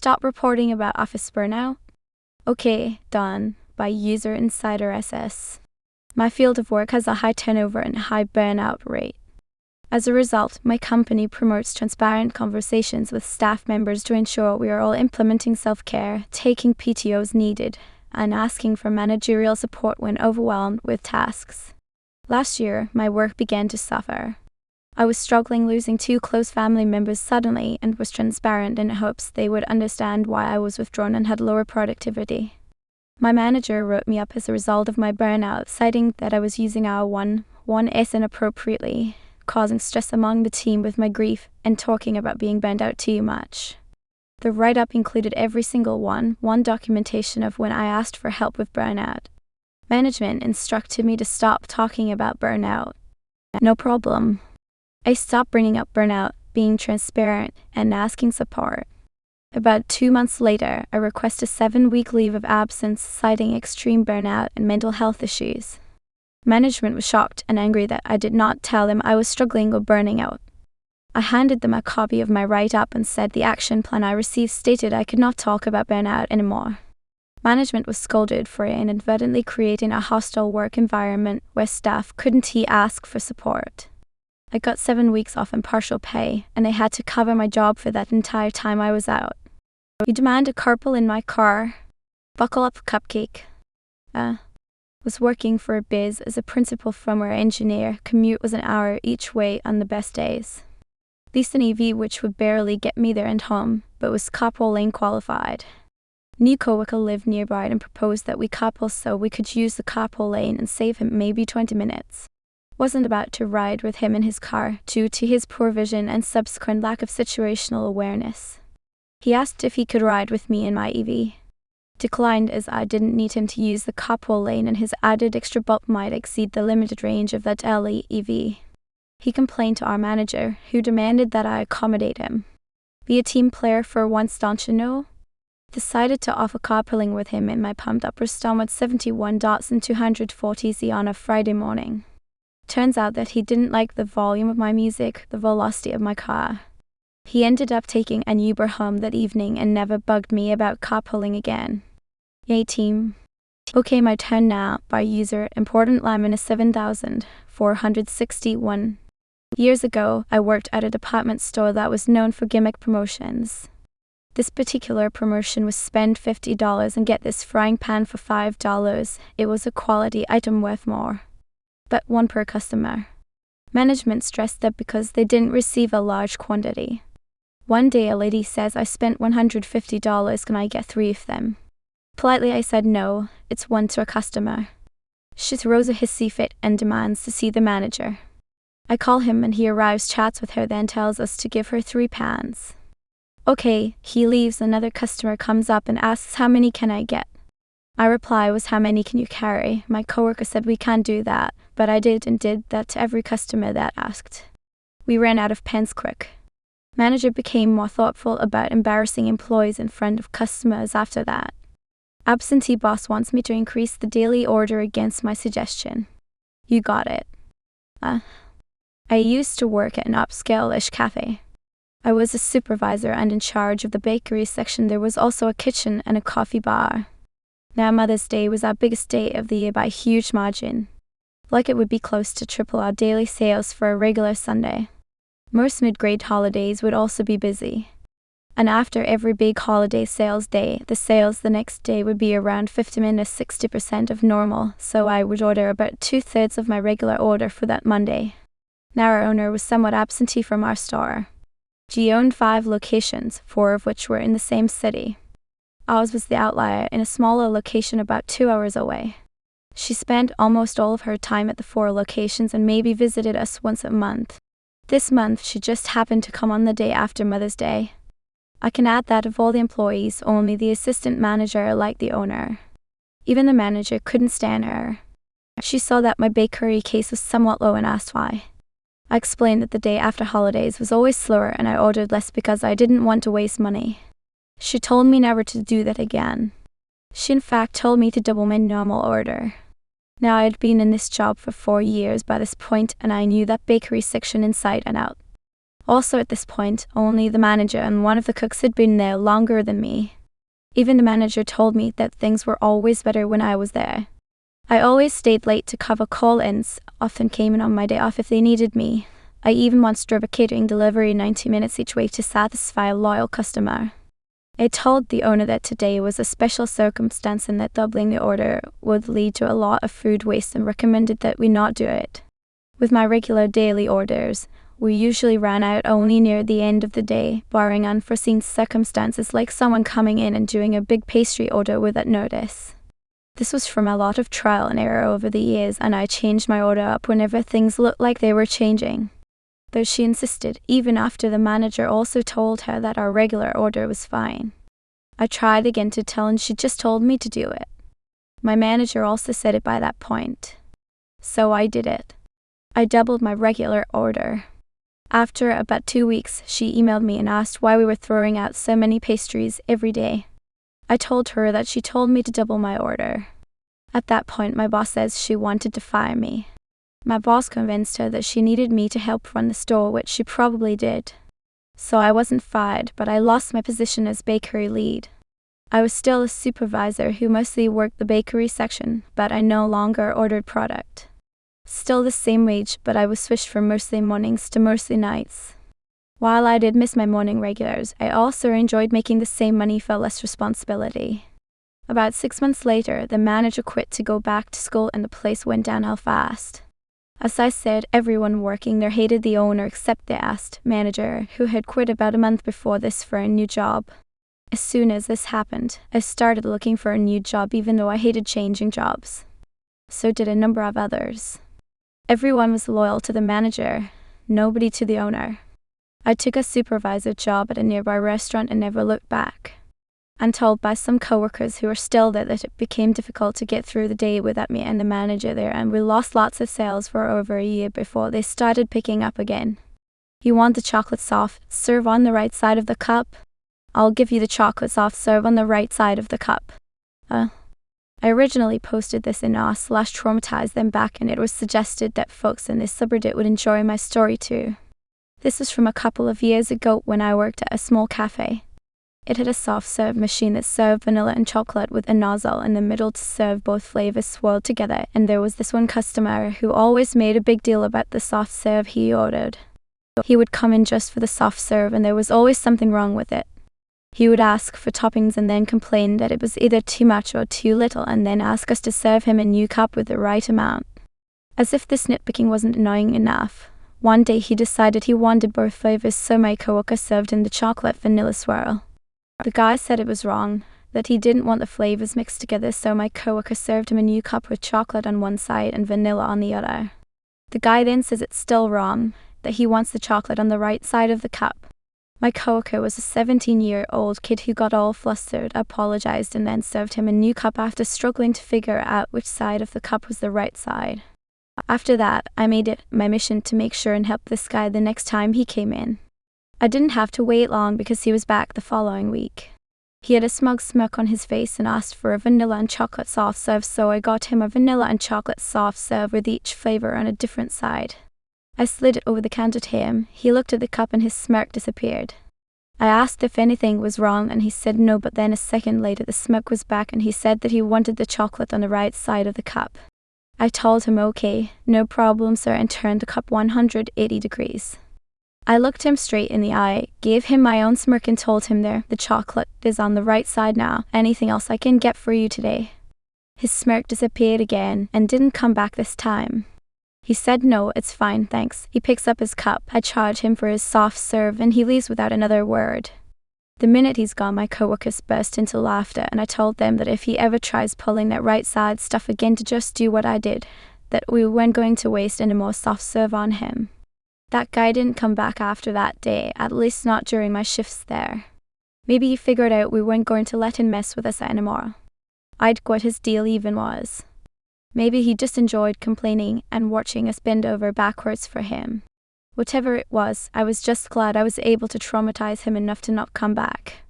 Stop reporting about office burnout. Okay, done. By user insider SS. My field of work has a high turnover and high burnout rate. As a result, my company promotes transparent conversations with staff members to ensure we are all implementing self-care, taking PTOs needed, and asking for managerial support when overwhelmed with tasks. Last year, my work began to suffer. I was struggling losing 2 close family members suddenly and was transparent in hopes they would understand why I was withdrawn and had lower productivity. My manager wrote me up as a result of my burnout, citing that I was using our 1S inappropriately, causing stress among the team with my grief and talking about being burned out too much. The write-up included every single one documentation of when I asked for help with burnout. Management instructed me to stop talking about burnout. No problem. I stopped bringing up burnout, being transparent, and asking support. About 2 months later, I requested a 7-week leave of absence, citing extreme burnout and mental health issues. Management was shocked and angry that I did not tell them I was struggling or burning out. I handed them a copy of my write-up and said the action plan I received stated I could not talk about burnout anymore. Management was scolded for inadvertently creating a hostile work environment where staff couldn't ask for support. I got 7 weeks off and partial pay, and they had to cover my job for that entire time I was out. You demand a carpool in my car. Buckle up, cupcake. Was working for a biz as a principal firmware engineer. Commute was an hour each way on the best days. Leased an EV which would barely get me there and home, but was carpool lane qualified. New coworker lived nearby and proposed that we carpool so we could use the carpool lane and save him maybe 20 minutes. Wasn't about to ride with him in his car due to his poor vision and subsequent lack of situational awareness. He asked if he could ride with me in my EV. Declined as I didn't need him to use the carpool lane and his added extra bulk might exceed the limited range of that LE EV. He complained to our manager, who demanded that I accommodate him. Be a team player for once, don't you know? Decided to offer carpooling with him in my pumped-up Rostam with 71 dots and 240Z on a Friday morning. Turns out that he didn't like the volume of my music, the velocity of my car. He ended up taking an Uber home that evening and never bugged me about carpooling again. Yay team. Okay, my turn now. By user, important Lyman is 7,461. Years ago, I worked at a department store that was known for gimmick promotions. This particular promotion was spend $50 and get this frying pan for $5. It was a quality item worth more. But one per customer. Management stressed that because they didn't receive a large quantity. One day a lady says I spent $150, can I get 3 of them? Politely I said no, it's 1 to a customer. She throws a hissy fit and demands to see the manager. I call him and he arrives, chats with her, then tells us to give her 3 pans. Okay, he leaves, another customer comes up and asks how many can I get? I reply was how many can you carry? My coworker said we can't do that, but I did and did that to every customer that asked. We ran out of pens quick. Manager became more thoughtful about embarrassing employees in front of customers after that. Absentee boss wants me to increase the daily order against my suggestion. You got it. I used to work at an upscale-ish cafe. I was a supervisor and in charge of the bakery section. There was also a kitchen and a coffee bar. Now Mother's Day was our biggest day of the year by a huge margin. Like it would be close to triple our daily sales for a regular Sunday. Most mid-grade holidays would also be busy. And after every big holiday sales day, the sales the next day would be around 50–60% of normal, so I would order about 2/3 of my regular order for that Monday. Now our owner was somewhat absentee from our store. She owned 5 locations, 4 of which were in the same city. Ours was the outlier in a smaller location about 2 hours away. She spent almost all of her time at the 4 locations and maybe visited us once a month. This month she just happened to come on the day after Mother's Day. I can add that of all the employees, only the assistant manager liked the owner. Even the manager couldn't stand her. She saw that my bakery case was somewhat low and asked why. I explained that the day after holidays was always slower and I ordered less because I didn't want to waste money. She told me never to do that again. She in fact told me to double my normal order. Now I had been in this job for 4 years by this point and I knew that bakery section inside and out. Also at this point, only the manager and one of the cooks had been there longer than me. Even the manager told me that things were always better when I was there. I always stayed late to cover call-ins, often came in on my day off if they needed me. I even once drove a catering delivery 90 minutes each way to satisfy a loyal customer. I told the owner that today was a special circumstance and that doubling the order would lead to a lot of food waste and recommended that we not do it. With my regular daily orders, we usually ran out only near the end of the day, barring unforeseen circumstances like someone coming in and doing a big pastry order without notice. This was from a lot of trial and error over the years, and I changed my order up whenever things looked like they were changing. Though she insisted, even after the manager also told her that our regular order was fine. I tried again to tell and she just told me to do it. My manager also said it by that point. So I did it. I doubled my regular order. After about 2 weeks, she emailed me and asked why we were throwing out so many pastries every day. I told her that she told me to double my order. At that point, my boss says she wanted to fire me. My boss convinced her that she needed me to help run the store, which she probably did. So I wasn't fired, but I lost my position as bakery lead. I was still a supervisor who mostly worked the bakery section, but I no longer ordered product. Still the same wage, but I was switched from mostly mornings to mostly nights. While I did miss my morning regulars, I also enjoyed making the same money for less responsibility. About 6 months later, the manager quit to go back to school and the place went downhill fast. As I said, everyone working there hated the owner except the manager, who had quit about a month before this for a new job. As soon as this happened, I started looking for a new job even though I hated changing jobs. So did a number of others. Everyone was loyal to the manager, nobody to the owner. I took a supervisor job at a nearby restaurant and never looked back. I'm told by some coworkers who are still there that it became difficult to get through the day without me and the manager there, and we lost lots of sales for over a year before they started picking up again. You want the chocolate soft, serve on the right side of the cup? I'll give you the chocolate soft, serve on the right side of the cup. I originally posted this in r/traumatize them back, and it was suggested that folks in this subreddit would enjoy my story too. This is from a couple of years ago when I worked at a small cafe. It had a soft serve machine that served vanilla and chocolate with a nozzle in the middle to serve both flavors swirled together, and there was this one customer who always made a big deal about the soft serve he ordered. He would come in just for the soft serve and there was always something wrong with it. He would ask for toppings and then complain that it was either too much or too little, and then ask us to serve him a new cup with the right amount. As if this nitpicking wasn't annoying enough, one day he decided he wanted both flavors, so my coworker served him the chocolate vanilla swirl. The guy said it was wrong, that he didn't want the flavors mixed together, so my coworker served him a new cup with chocolate on one side and vanilla on the other. The guy then says it's still wrong, that he wants the chocolate on the right side of the cup. My coworker was a 17-year-old kid who got all flustered, apologized, and then served him a new cup after struggling to figure out which side of the cup was the right side. After that, I made it my mission to make sure and help this guy the next time he came in. I didn't have to wait long because he was back the following week. He had a smug smirk on his face and asked for a vanilla and chocolate soft serve, so I got him a vanilla and chocolate soft serve with each flavor on a different side. I slid it over the counter to him. He looked at the cup and his smirk disappeared. I asked if anything was wrong and he said no, but then a second later the smirk was back and he said that he wanted the chocolate on the right side of the cup. I told him okay, no problem sir, and turned the cup 180 degrees. I looked him straight in the eye, gave him my own smirk and told him there, the chocolate is on the right side now, anything else I can get for you today? His smirk disappeared again and didn't come back this time. He said no, it's fine, thanks. He picks up his cup, I charge him for his soft serve and he leaves without another word. The minute he's gone, my coworkers burst into laughter and I told them that if he ever tries pulling that right side stuff again to just do what I did, that we weren't going to waste any more soft serve on him. That guy didn't come back after that day, at least not during my shifts there. Maybe he figured out we weren't going to let him mess with us anymore. I'd what his deal even was. Maybe he just enjoyed complaining and watching us bend over backwards for him. Whatever it was, I was just glad I was able to traumatize him enough to not come back.